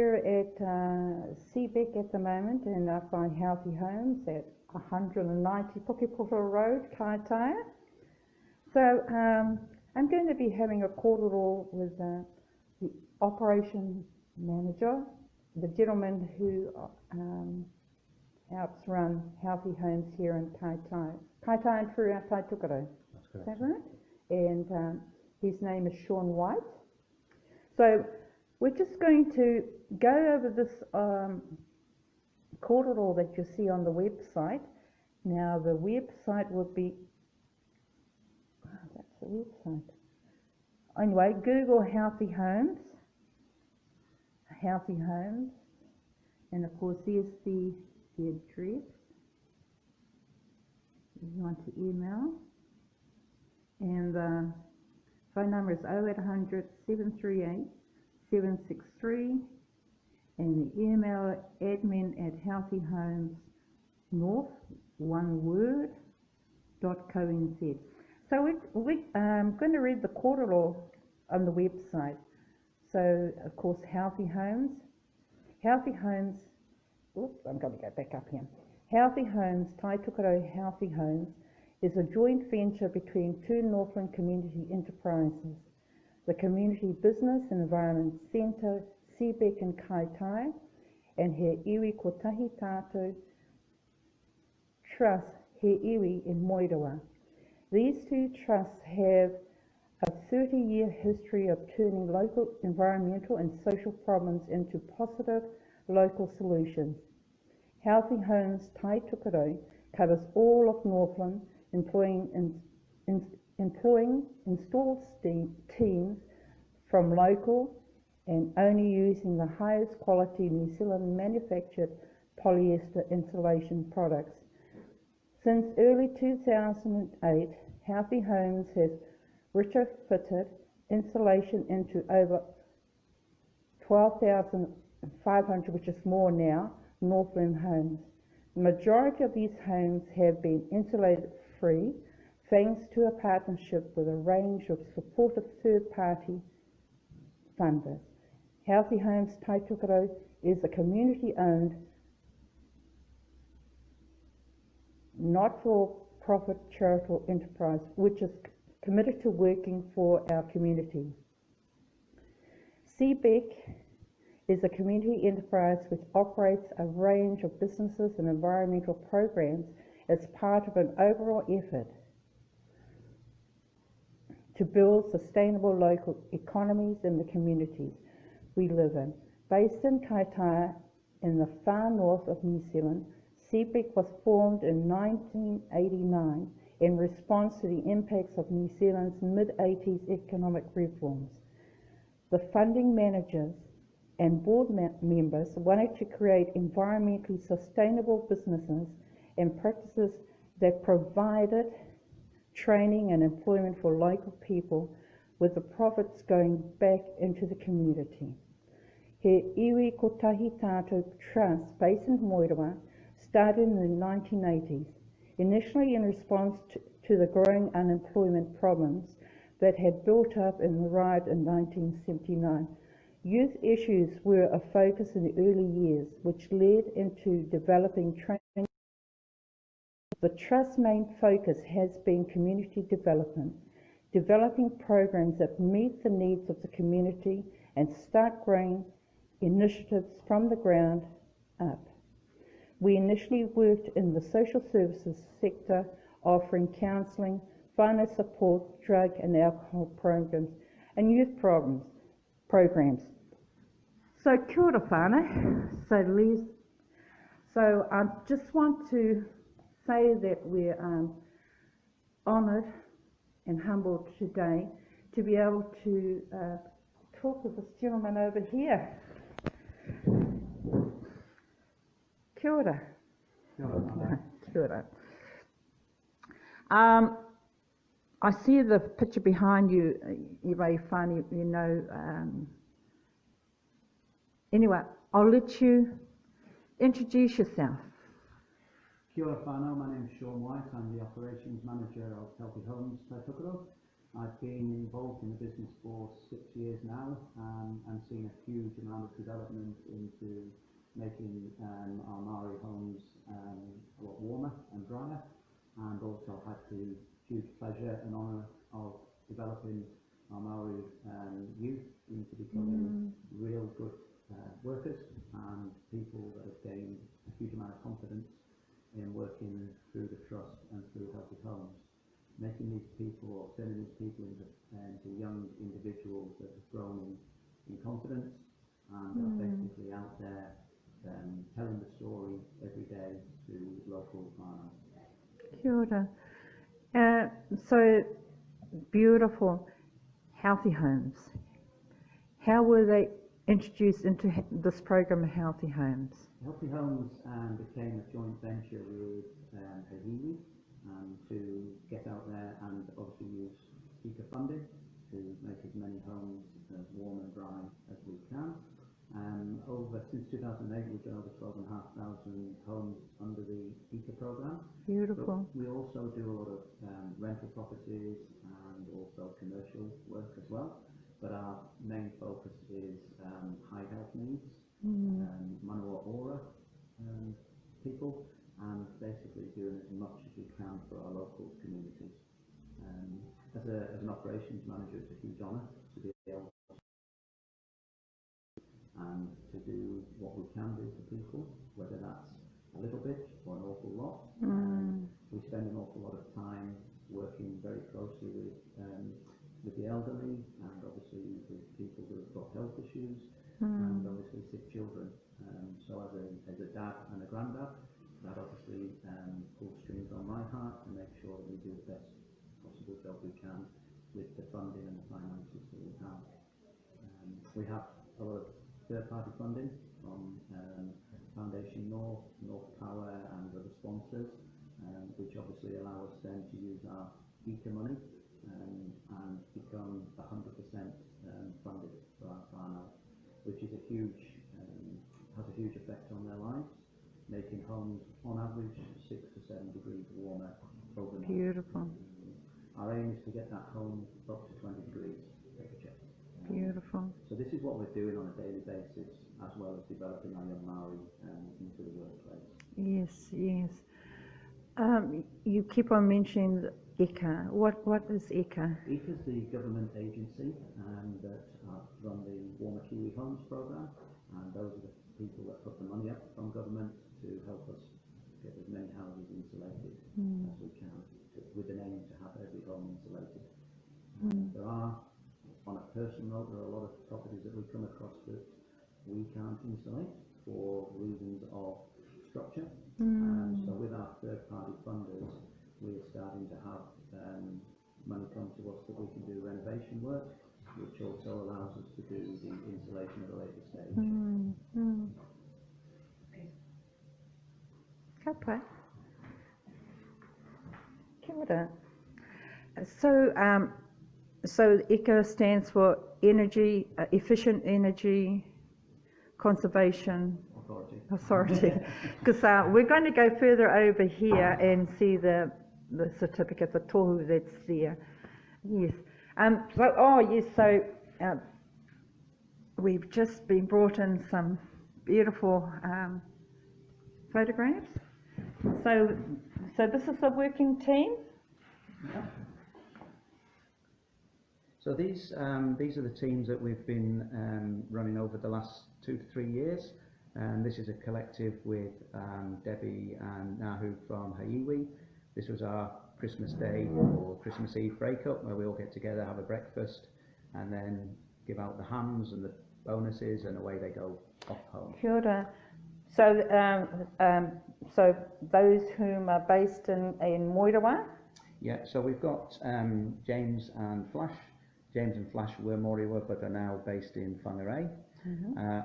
Here at CBEC at the moment, and I find Healthy Homes at 190 Pukepuka Road, Kaitaia. So I'm going to be having a korero with the operation manager, the gentleman who helps run Healthy Homes here in Kaitaia. Kaitaia and throughout Tukaro. Is that right? And his name is Sean White. So we're just going to go over this korero that you see on the website. Now the website would be, that's the website. Anyway, Google Healthy Homes, and of course there's the address. If you want to email. And the phone number is 0800 738 763, and the email admin@healthyhomesnorth, one word, .co.nz. So I'm going to read the korero on the website. So of course Healthy Homes, oops, I'm going to go back up here. Healthy Homes, Tai Tukaro Healthy Homes, is a joint venture between two Northland community enterprises, the Community Business and Environment Centre, CBEC in Kaitaia, and He Iwi Kotahi Tātou Trust, He Iwi in Moerewa. These two trusts have a 30-year history of turning local environmental and social problems into positive local solutions. Healthy Homes Tai Tukaro covers all of Northland, employing installed teams from local and only using the highest quality New Zealand manufactured polyester insulation products. Since early 2008, Healthy Homes has retrofitted insulation into over 12,500, which is more now, Northland homes. The majority of these homes have been insulated free thanks to a partnership with a range of supportive third-party funders. Healthy Homes Tai Tukaro is a community-owned, not-for-profit charitable enterprise which is committed to working for our community. CBEC is a community enterprise which operates a range of businesses and environmental programs as part of an overall effort to build sustainable local economies in the communities we live in. Based in Kaitaia in the far north of New Zealand, CBEC was formed in 1989 in response to the impacts of New Zealand's mid-80s economic reforms. The funding managers and board members wanted to create environmentally sustainable businesses and practices that provided training and employment for local people, with the profits going back into the community. He Iwi Kotahi Tātou Trust, based in Moerewa, started in the 1980s, initially in response to the growing unemployment problems that had built up in the riot in 1979. Youth issues were a focus in the early years, which led into developing training. The Trust's main focus has been community development, developing programs that meet the needs of the community and start growing initiatives from the ground up. We initially worked in the social services sector, offering counselling, finance support, drug and alcohol programs, and youth programs. So kia ora whānau. So I just want to say that we're honoured and humbled today to be able to talk with this gentleman over here. Kia ora. Kia ora. Kia ora. I see the picture behind you, Iwai Whānau, you know. Anyway, I'll let you introduce yourself. Kia ora whānau, my name is Sean White. I'm the Operations Manager of Healthy Homes Tai Tukaro. I've been involved in the business for 6 years now, and seen a huge amount of development into making our Maori homes a lot warmer and drier, and also had the huge pleasure and honour of developing our Maori youth into becoming real good workers and people that have gained a huge amount of confidence in working through the trust and through healthy homes, making these people or turning these people into young individuals that have grown in confidence and are basically out there telling the story every day to local whānau. Kia ora. So beautiful, healthy homes. How were they introduced into this program of healthy homes? Healthy Homes became a joint venture with Hahiwi to get out there and obviously use speaker funding to make as many homes as warm and dry as we can. Since 2008, we've done over 12,500 homes under the ECA program. Beautiful. But we also do a lot of rental properties and also commercial work as well. But our main focus is high health needs, Manawa Ora people, and basically doing as much as we can for our local communities. As an operations manager, it's a huge honour to be able and to do what we can do for people, whether that's a little bit or an awful lot. We spend an awful lot of time working very closely with the elderly and obviously with people who have got health issues and obviously sick children. So as a dad and a granddad, that obviously pulls strings on my heart to make sure that we do the best possible job we can with the funding and the finances that we have. We have a lot of third-party funding from Foundation North, North Power and other sponsors, which obviously allow us then to use our ECA money and become 100% funded for our whānau, which is has a huge effect on their lives, making homes on average 6 to 7 degrees warmer overnight. Beautiful. Our aim is to get that home up to 20 degrees temperature. Beautiful. So this is what we're doing on a daily basis, as well as developing our young Maori into the workplace. Yes, yes. You keep on mentioning ECA. What is ECA? ECA is the government agency that run the Warmer Kiwi Homes program, and those are the people that put the money up from government to help us get as many houses insulated as we can, with an aim to have every home insulated. There are, on a personal note, there are a lot of properties that we come across that we can't insulate for reasons of structure. So with our third-party funders, we're starting to have money come to us that we can do renovation work, which also allows us to do the insulation at a later stage. Okay. Kia ora. So ECA stands for Energy, Efficient Energy Conservation Authority. Because we're going to go further over here and see the certificate, the tohu that's there. Yes. So we've just been brought in some beautiful photographs. So this is the working team. Yeah. So these are the teams that we've been running over the last 2 to 3 years. And this is a collective with Debbie and Nahu from Ha'iwi. This was our Christmas Day or Christmas Eve breakup, where we all get together, have a breakfast, and then give out the hams and the bonuses, and away they go off home. Kia ora. So those whom are based in Moirawa? Yeah, so we've got James and Flash. James and Flash were Moiriwa, but are now based in Whangarei.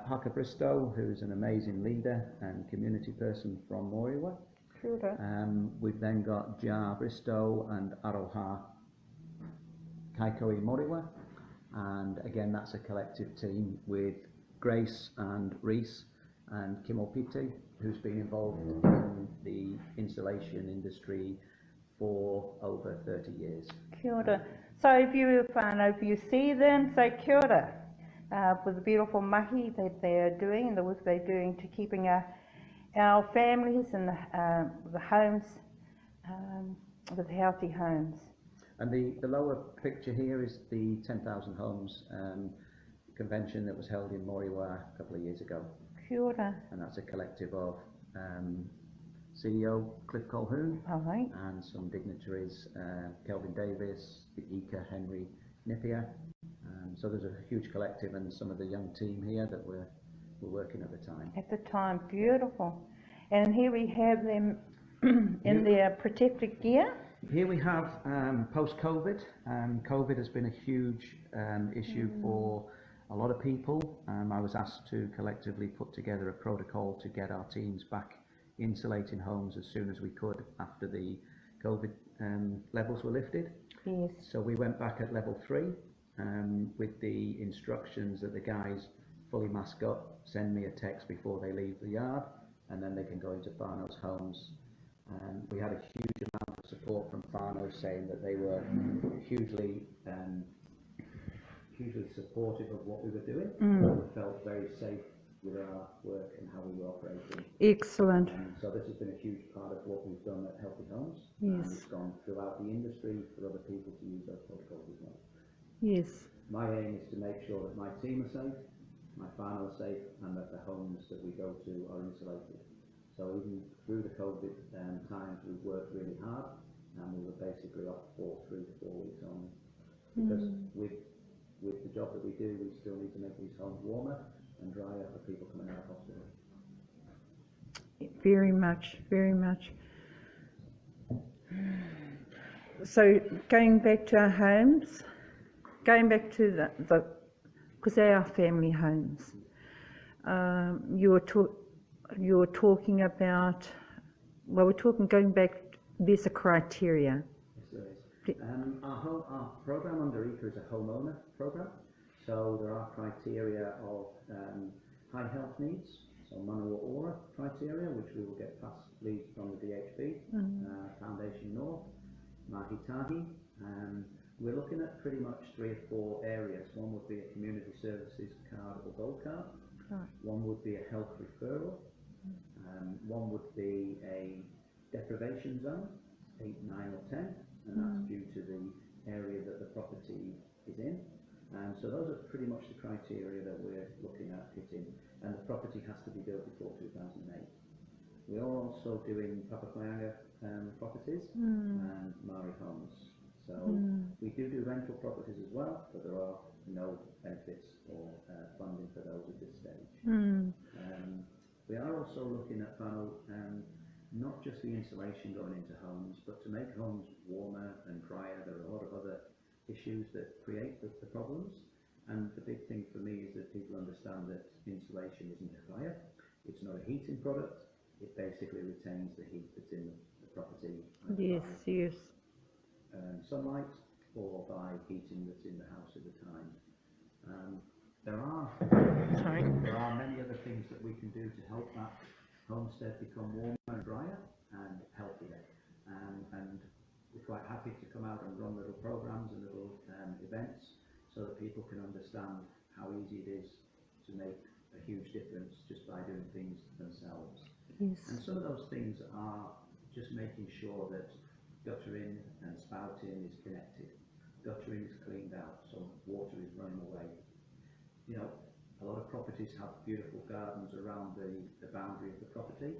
Haka Bristow, who's an amazing leader and community person from Moiriwa. We've then got Ja Bristow and Aroha Kaiko'i Moiriwa, and again that's a collective team with Grace and Reese and Kim Opiti, who's been involved in the insulation industry for over 30 years. Kia ora. So if you see them, say kia ora, with the beautiful mahi that they are doing and the work they're doing to keeping our families and the homes with healthy homes. And the lower picture here is the 10,000 Homes convention that was held in Moriwa a couple of years ago. Kia ora. And that's a collective of CEO Cliff Colquhoun Right. and some dignitaries, Kelvin Davis, the Ika Henry Nippier. So there's a huge collective and some of the young team here that were working at the time. At the time, beautiful. And here we have them in their protective gear. Here we have post-COVID. COVID has been a huge issue for a lot of people. I was asked to collectively put together a protocol to get our teams back insulating homes as soon as we could after the COVID levels were lifted. Yes. So we went back at level 3 with the instructions that the guys fully mask up, send me a text before they leave the yard, and then they can go into whānau's homes. We had a huge amount of support from whānau saying that they were hugely supportive of what we were doing. We felt very safe with our work and how we were operating. Excellent. So this has been a huge part of what we've done at Healthy Homes. Yes. It's gone throughout the industry for other people to use those protocols as well. Yes. My aim is to make sure that my team are safe, my whānau are safe, and that the homes that we go to are insulated. So even through the COVID times, we've worked really hard, and we were basically off for 3 to 4 weeks only. Because with the job that we do, we still need to make these homes warmer and drier for people coming out of hospital. Very much, very much. So going back to our homes, going back to the because they are family homes. You were talking about, well, we're talking going back. There's a criteria. Yes, there is. Our program under ICA is a homeowner program. So there are criteria of high health needs, so Manawa Ora criteria, which we will get past leads from the DHB, Foundation North, Mahi Tahi. We're looking at pretty much 3 or 4 areas. One would be a community services card or gold card. Right. One would be a health referral. One would be a deprivation zone, 8, 9 or 10, and that's due to the area that the property is in. So those are pretty much the criteria that we're looking at hitting, and the property has to be built before 2008. We are also doing Papakayanga properties and Maori homes. So we do rental properties as well, but there are no benefits or funding for those at this stage. We are also looking at not just the insulation going into homes, but to make homes warmer and drier. There are a lot of other issues that create the problems, and the big thing for me is that people understand that insulation isn't a fire, it's not a heating product, it basically retains the heat that's in the property. Yes, yes. Sunlight, or by heating that's in the house at the time. There are many other things that we can do to help that homestead become warmer and drier and healthier. And we're quite happy to come out and run little programs and little events so that people can understand how easy it is to make a huge difference just by doing things themselves. Yes. And some of those things are just making sure that guttering and spouting is connected. Guttering is cleaned out, so water is running away. You know, a lot of properties have beautiful gardens around the boundary of the property.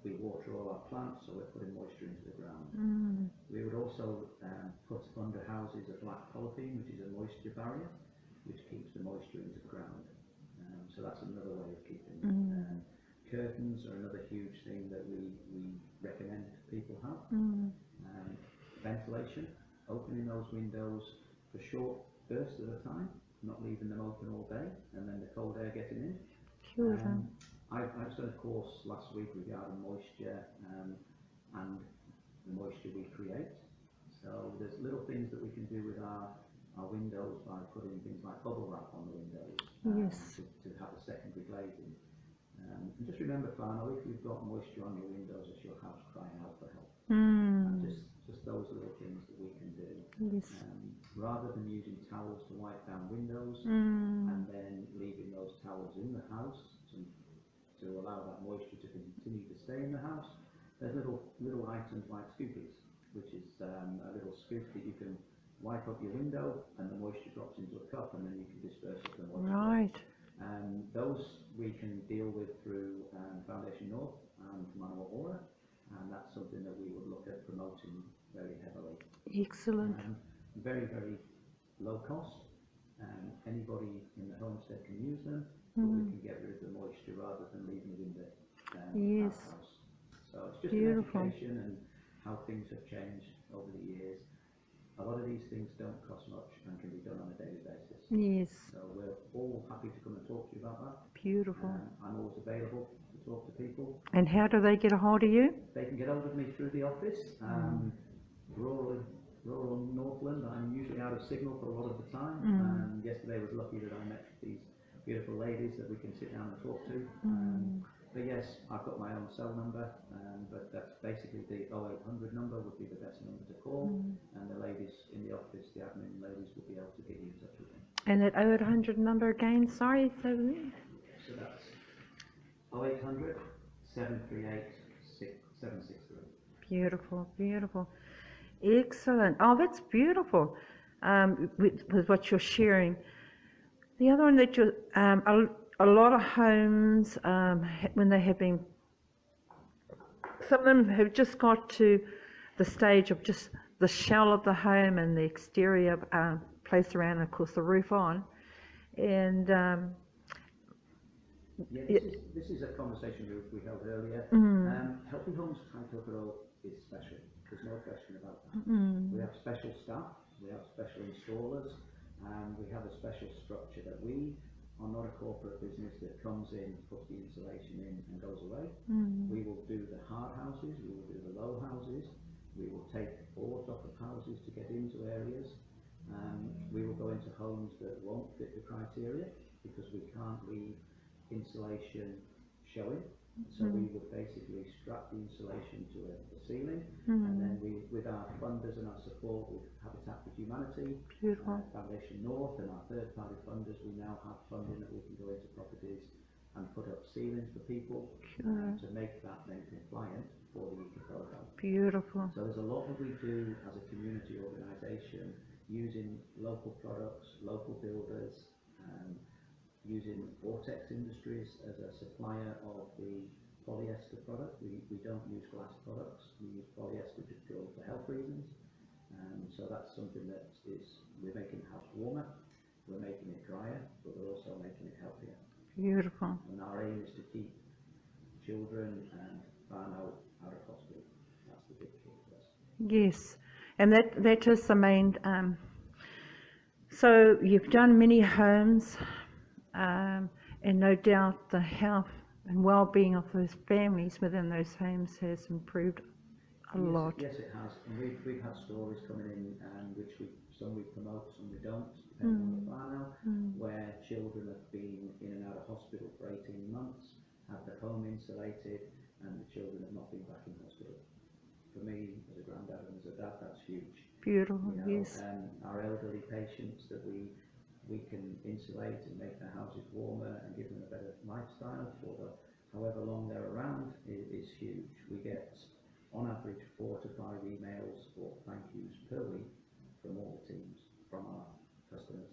We water all our plants, so we're putting moisture into the ground. We would also put under houses a black polythene, which is a moisture barrier, which keeps the moisture into the ground. So that's another way of keeping it. Curtains are another huge thing that we recommend people have. Ventilation, opening those windows for short bursts at a time, not leaving them open all day, and then the cold air getting in. I just done a course last week regarding moisture and the moisture we create. So there's little things that we can do with our windows by putting things like bubble wrap on the windows to have a secondary glazing. And just remember, whānau, if you've got moisture on your windows, it's your house crying out for help. And just those little things that we can do. Yes. rather than using towels to wipe down windows and then leaving those towels in the house to allow that moisture to continue to stay in the house, there's little items like scoopies, which is a little scoop that you can wipe up your window and the moisture drops into a cup and then you can disperse it the moisture. Right. Those we can deal with through Foundation North and Manual Aura, and that's something that we would look at promoting very heavily. Excellent. Very, very low cost. Anybody in the homestead can use them, but we can get rid of the moisture rather than leaving it in the outhouse. So it's just Beautiful. an education and how things have changed over the years. A lot of these things don't cost much and can be done on a daily basis. Yes. So we're all happy to come and talk to you about that. Beautiful. I'm always available to talk to people. And how do they get a hold of you? They can get hold of me through the office. Rural Northland, I'm usually out of signal for a lot of the time. And yesterday was lucky that I met these beautiful ladies that we can sit down and talk to. But yes, I've got my own cell number, but that's basically the 0800 number would be the best number to call, and the ladies in the office, the admin ladies, will be able to get you in touch with me. And that 0800 number again, sorry? So that's 0800 738 763. Beautiful, beautiful. Excellent. Oh, that's beautiful with what you're sharing. The other one that you're, a lot of homes, when they have been, some of them have just got to the stage of just the shell of the home and the exterior place around, and of course the roof on. And this is a conversation we held earlier. Healthy Homes Korero is special. There's no question about that. We have special staff, we have special installers, and we have a special structure that we are not a corporate business that comes in, puts the insulation in and goes away. We will do the hard houses, we will do the low houses, we will take boards off of houses to get into areas. We will go into homes that won't fit the criteria because we can't leave insulation showing. So we would basically strap the insulation to the ceiling, and then we, with our funders and our support with Habitat for Humanity, Foundation North and our third-party funders, we now have funding that we can go into properties and put up ceilings for people to make that then compliant for the Eco Program. Beautiful. So there's a lot that we do as a community organisation using local products, local builders, using Vortex Industries as a supplier of the polyester product. We don't use glass products, we use polyester just purely for health reasons. So that's something that we're making the house warmer, we're making it drier, but we're also making it healthier. Beautiful. And our aim is to keep children and burnout out of hospital. That's the big key for us. Yes, and that is the main. So you've done many homes. And no doubt the health and well-being of those families within those homes has improved a lot. Yes, it has. And we've had stories coming in, which some we promote, some we don't, depending on the file now, where children have been in and out of hospital for 18 months, had their home insulated, and the children have not been back in hospital. For me, as a granddad and as a dad, that's huge. Beautiful, yes. Our elderly patients that we can insulate and make their houses warmer and give them a better lifestyle for however long they're around is huge. We get on average 4 to 5 emails or thank yous per week from all the teams, from our customers.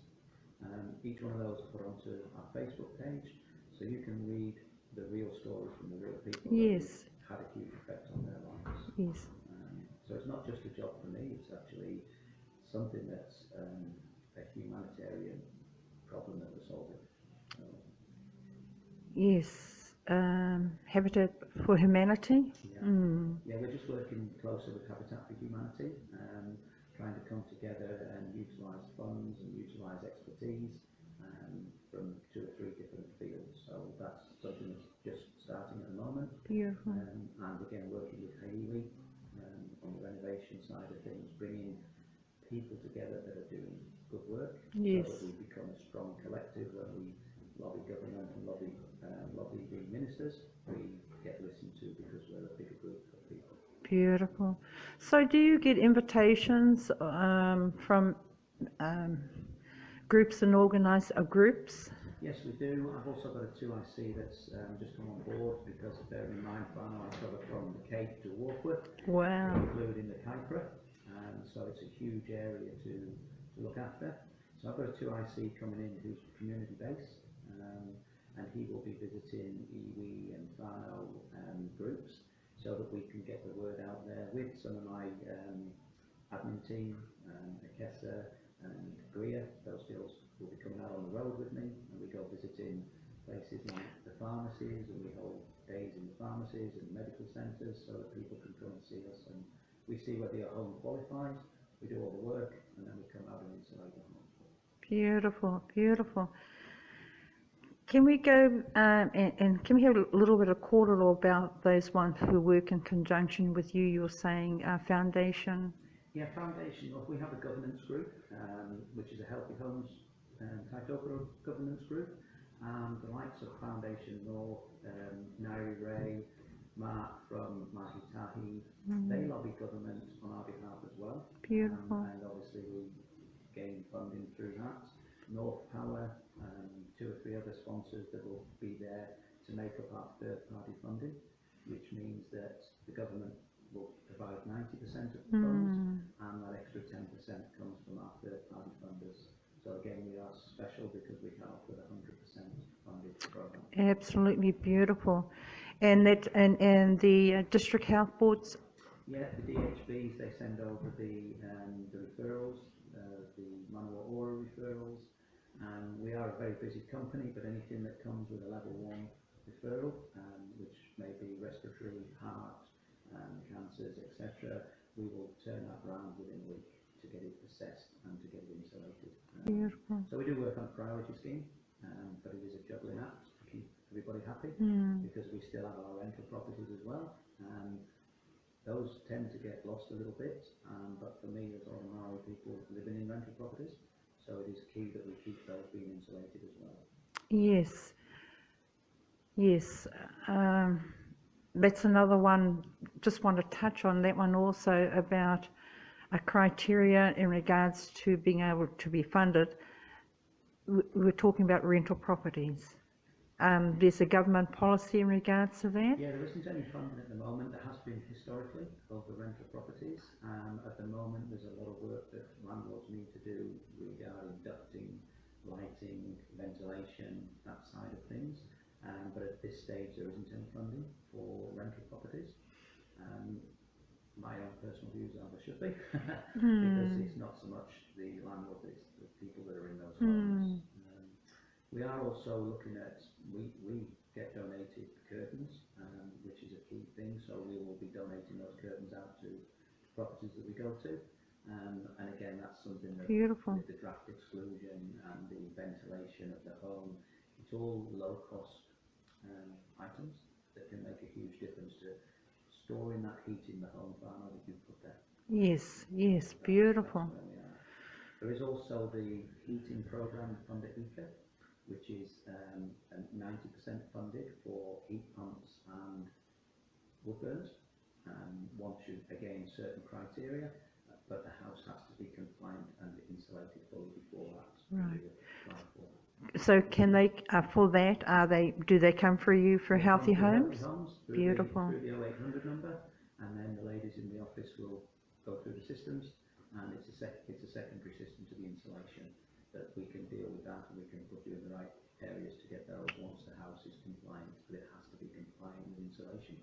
Each one of those are put onto our Facebook page, so you can read the real stories from the real people that had a huge effect on their lives. Yes. So it's not just a job for me, it's actually something that's a humanitarian problem that we're solving. Yes, Habitat for Humanity. Yeah, we're just working closer with Habitat for Humanity, trying to come together and utilise funds and utilise expertise from 2 or 3 different fields. So that's something that's just starting at the moment. Beautiful. And again, working with Hayley on the renovation side of things, bringing people together that are doing good work, so that we become a strong collective. When we lobby government and lobby the ministers, we get listened to because we're a bigger group of people. Beautiful. So do you get invitations from groups and groups? Yes, we do. I've also got a 2IC that's just come on board because bear in mind, Farnham I cover from the Cape to Warkworth, Wow. including the Kypra, so it's a huge area to look after. So I've got a 2IC coming in who's community based, and he will be visiting iwi and Farnham groups so that we can get the word out there with some of my admin team, Akessa and Gria. Those girls will be coming out on the road with me, and we go visiting places like the pharmacies, and we hold days in the pharmacies and medical centres so that people can come and see us, and we see whether your home qualifies. We do all the work, and then we come out and insulate the home. Beautiful, beautiful. Can we go and can we have a little bit of Korero about those ones who work in conjunction with you? You're saying foundation. Yeah, foundation. Look, we have a governance group, which is a Healthy Homes Taitoko governance group. The likes of Foundation North, Nairi Ray, Mark from Mahi Tahi, they lobby government on our behalf as well. Beautiful. And obviously we gain funding through that. North Power, 2 or 3 other sponsors that will be there to make up our third-party funding, which means that the government will provide 90% of the funds, and that extra 10% comes from our third-party funders. So again, we are special because we can offer the 100% funded program. Absolutely beautiful. And that and the district health boards. Yeah, the DHBs, they send over the referrals, the Manawa Ora referrals, and we are a very busy company, but anything that comes with a level 1 referral, which may be respiratory, heart, cancers, etc., we will turn that around within a week to get it assessed and to get it insulated. Beautiful. So we do work on a priority scheme, but it is a juggling act to keep everybody happy, because we still have our rental properties as well. Those tend to get lost a little bit, but for me, there's all the Maori people living in rental properties, so it is key that we keep those being insulated as well. Yes. Yes. That's another one. Just want to touch on that one also about a criteria in regards to being able to be funded. We're talking about rental properties. There's a government policy in regards to that? Yeah, there isn't any funding at the moment. There has been historically over rental properties. At the moment, there's a lot of work that landlords need to do regarding ducting, lighting, ventilation, that side of things. But at this stage, there isn't any funding for rental properties. My own personal views are there should be, because it's not so much the landlord, it's the people that are in those homes. We are also looking at, we get donated curtains, which is a key thing, so we will be donating those curtains out to properties that we go to. And again, that's something that with the draft exclusion and the ventilation of the home, it's all low cost items that can make a huge difference to storing that heat in the home farm that you put there. Yes, yes, beautiful. That's where we are. There is also the heating program under ECA, which is 90% funded for heat pumps and wood burns. Once you, again, certain criteria, but the house has to be compliant and insulated fully before that. Right. For that. So can they, for that, do they come for you for Healthy Homes? Healthy Homes Beautiful. through the 0800 number, and then the ladies in the office will go through the systems, and it's a secondary system to the insulation that we can deal with that, and we can put you in the right areas to get those once the house is compliant, but it has to be compliant with insulation,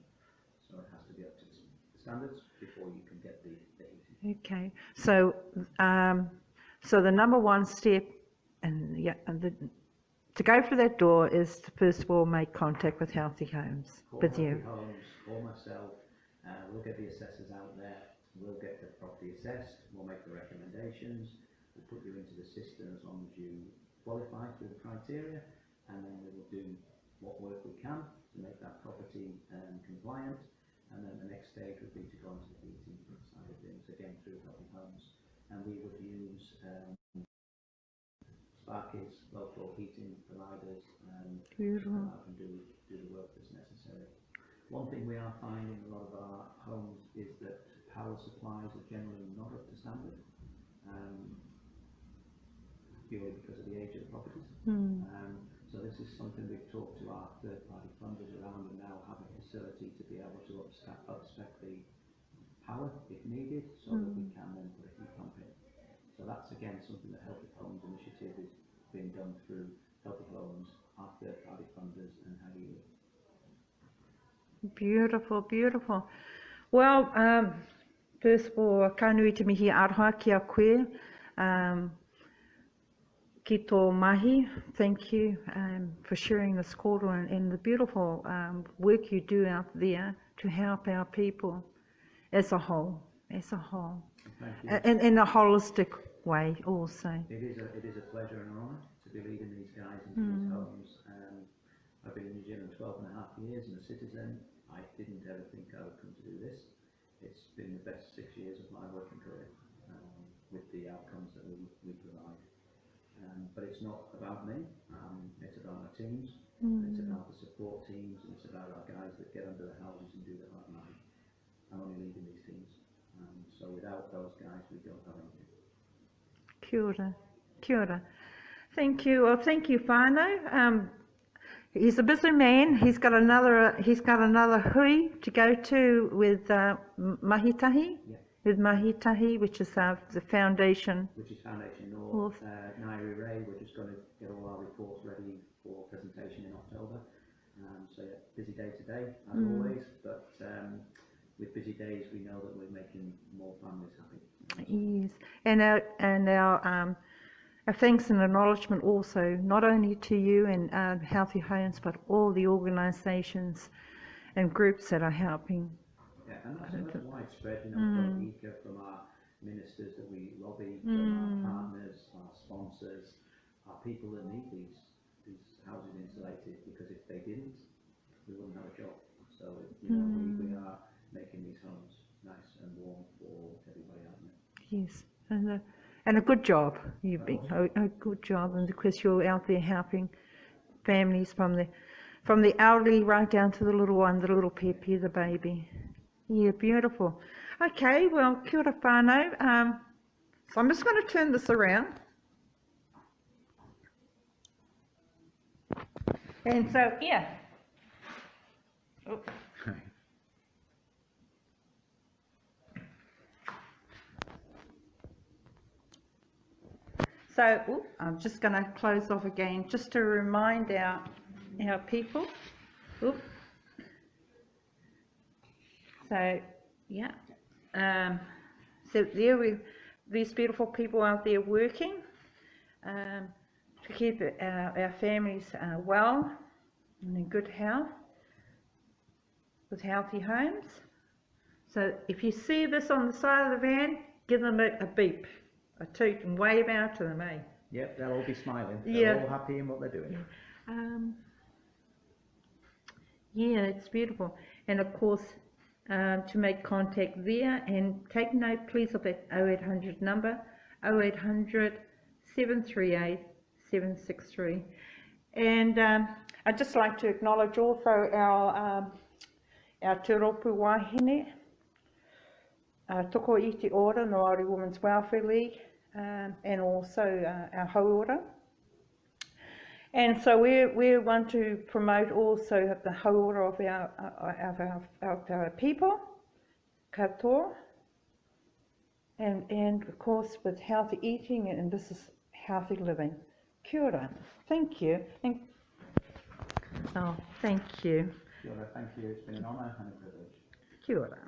so it has to be up to the standards before you can get the heating. Okay, so so the number one step, and to go through that door is to first of all make contact with Healthy Homes, with you. Homes, or myself, we'll get the assessors out there, we'll get the property assessed, we'll make the recommendations, we'll put you into the system as long as you qualify through the criteria, and then we will do what work we can to make that property compliant, and then the next stage would be to go into the heating side of things, again through Healthy Homes, and we would use Sparkies, local heating providers, and do the work that's necessary. One thing we are finding in a lot of our homes is that power supplies are generally not up to standard. purely because of the age of the properties. So this is something we've talked to our third-party funders around, and now have a facility to be able to upspec the power if needed, so that we can then put a heat pump in. So that's again something that Healthy Homes initiative is being done through Healthy Homes, our third-party funders, and how you. Beautiful, beautiful. Well, first of all, ka nui te mihi aroha ki a koe. Ki tō mahi, thank you for sharing this koro and the beautiful work you do out there to help our people as a whole, Thank you. in a holistic way also. It is a pleasure and an honour to be leading these guys into these homes. I've been in New Zealand 12.5 years and a citizen. I didn't ever think I would come to do this. It's been the best 6 years of my working career with the outcomes that we provide. But it's not about me, it's about our teams, it's about the support teams, and it's about our guys that get under the houses and do the hard magic. I'm only leading these teams, so without those guys we don't have anything. Kia ora, kia ora. Thank you, well thank you whānau. He's a busy man, he's got another hui to go to with Mahitahi. Yeah. With Mahitahi, which is the foundation. Which is Foundation North. Nairi Ray, we're just going to get all our reports ready for presentation in October. So yeah, busy day today, as always, but with busy days we know that we're making more families happy. Yes, and our thanks and acknowledgement also, not only to you and Healthy Homes, but all the organisations and groups that are helping. Yeah, and that's widespread, from ECA, from our ministers that we lobby, from our partners, our sponsors, our people that need these houses insulated, because if they didn't, we wouldn't have a job. So we are making these homes nice and warm for everybody out there. Yes, and a good job. You've been a good job, and because you're out there helping families from the elderly right down to the little one, the little Pepe, the baby. Yeah, beautiful. Okay, well, kia ora whānau. So I'm just going to turn this around. And so, yeah. Oh. So, I'm just going to close off again, just to remind our people. Oop. So, yeah. So there these beautiful people out there working to keep our families well and in good health with Healthy Homes. So if you see this on the side of the van, give them a beep, a toot, and wave out to them, eh? Yep, they'll all be smiling. They're all happy in what they're doing. Yeah, it's beautiful. And of course, to make contact there, and take note please of that 0800 number, 0800 738 763. And I'd just like to acknowledge also our Te Ropu Wahine, Toko Iti Ora, Māori Women's Welfare League, and also our Hauora. And so we want to promote also the hauora of our people, katoa, and of course with healthy eating, and this is healthy living. Kia ora. Thank you. Thank you. Kia ora, thank you. It's been an honour and a privilege. Kia ora.